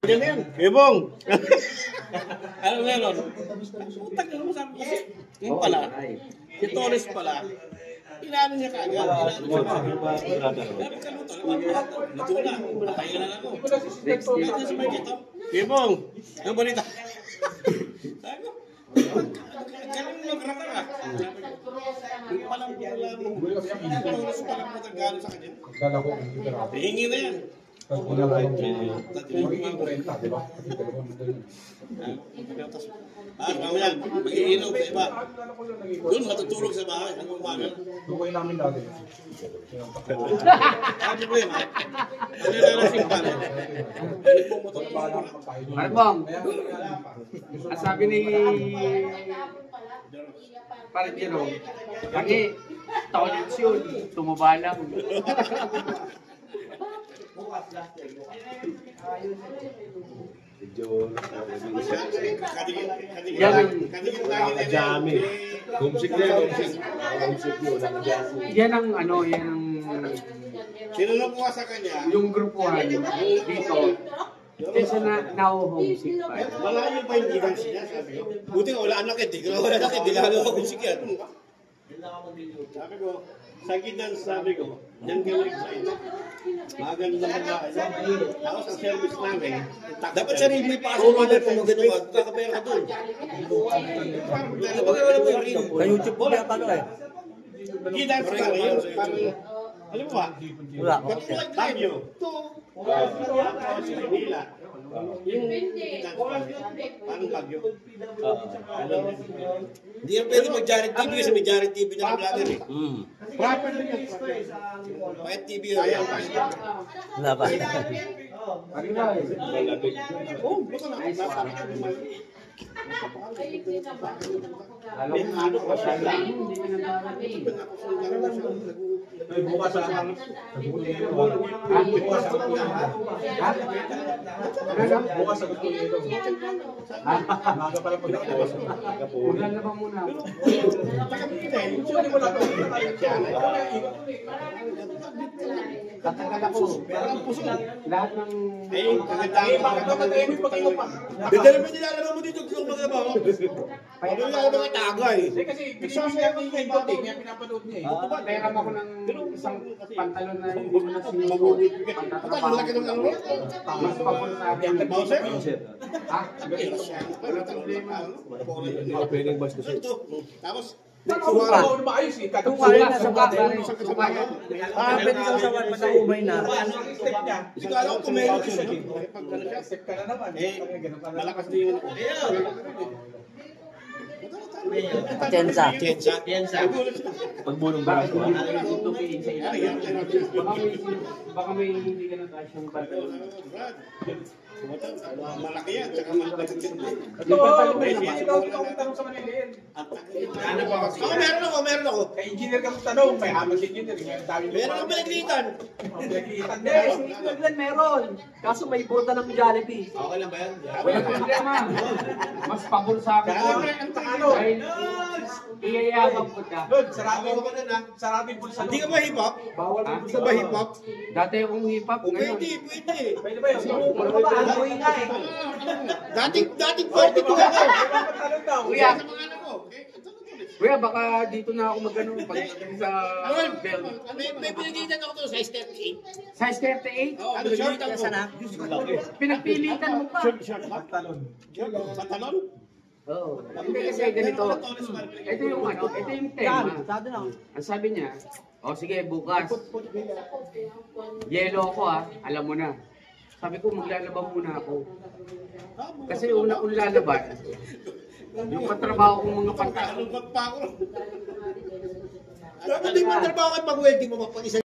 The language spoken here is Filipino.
Yan yan. Kebong. Ano meron? Utang na sabi ko. Yung pala. Si Torres pala. Inaano niya kagad. Inaano niya kagad. Dapat ka luto. Luto na. Patay ka na ako. Next year. Kebong. Ang balita. Sabi ko. Ganun lang karata ka. Yung palang wala mo. Torres palang matagano sa kanya. Hingi na yan. Mamaya, mag-iinom sa iba. Doon matutulog sa bahay. Hanggang umaga. Dukoy namin dati. Ano problema? Ano na lasing pa rin? Arbong, ang sabi ni Parang Jerome, kasi toilet yun, tumaba lang. Yan ang ano, yan ang sinunod ko sa kanya. Yung grupuhan dito. Kesa na-homesick pa. Malayo pa yung gigan siya, sabi ko. Buti nga wala anak eh. Wala anak eh. Di lalo ako homesick yan. Sabi ko, sa gidan sabi ko, yan ka mag-excited. Maganda naman ba? Tapos ang service namin, dapat sarili may pasok mo na kung magano ka, kakapera ka doon. Sa YouTube po kaya paano eh? Gidan sa kanya. Alam mo ba? Wala. Katulad tayo. Tapos sa Manila. Yung parang bagyo. Hindi yan pwede mag-Jared TV kasi may Jared TV na ng vlogger eh. Proper din yan. Bakit TV yun? Wala pa. Oo, buto na. Alam mo ano ko siya lang, hindi ka nagkakaroon. Bukas sa lang. Bukas sa bukas sa gusto nito. Maga pala po bukas. Ulan na ba muna? Tatagal ako. Lahat ng Dadali mo nilalaro mo dito kung mga ba? Ano yung mga tagay? Kasi pinipigyan ko yung ikot eh, kaya pinapanood niya eh. Meron ako ng isang pantalon na hindi mo na sinulit. Ang laki ng ano? Mas pabol sa akin. Bowser? Ha? Wala problema. Pwedeng basta siya. Tapos, Suka. Maayos eh. Suka yan, suka. Suka yan. Pwede sa usawan, pag-umay na. hindi ko alam kung meron siya. Step ka na naman. Malakas din yun. Tiyensa. Pagbulong ba? Baka may hindi ka na kasyang pantalon. Malaki yan, tsaka malaki din. Ito, may tanong sa Manila yan. Meron ako. Kay engineer ka magtanong, may hamas engineer. Meron akong pinaglitan. Pinaglitan Hindi, si Cleveland meron. Kaso may buta ng Jollibee. Okay lang ba yan? Wala problema. Mas pabor sa akin. Dahil iyayabang ko ka. Lord, sarapin po sa Hindi ka ba hip-hop? Bawal po Gusto ba hip-hop? Dati akong hip-hop. Ngayon. Pwede. Pwede ba yun? Ano ba? Amoy nga eh. Dating 42 ako. Kuya, Sa mga anak ko. kuya, baka dito na ako mag-ano pagdating sa bell. May pinaglitan ako to, size 38. Size 38? Ano, short ako. Pinagpilitan mo pa. Pantalon? Oo. Hindi kasi ganito. Ito yung ano, ito yung tema. Ang sabi niya, sige bukas. Yellow ako alam mo na. Sabi ko maglalaba muna ako. Kasi una kong lalaban, yung katrabaho kong mga pantalon. Dapat di mo trabaho kayo pag-wedding mo, pag-isa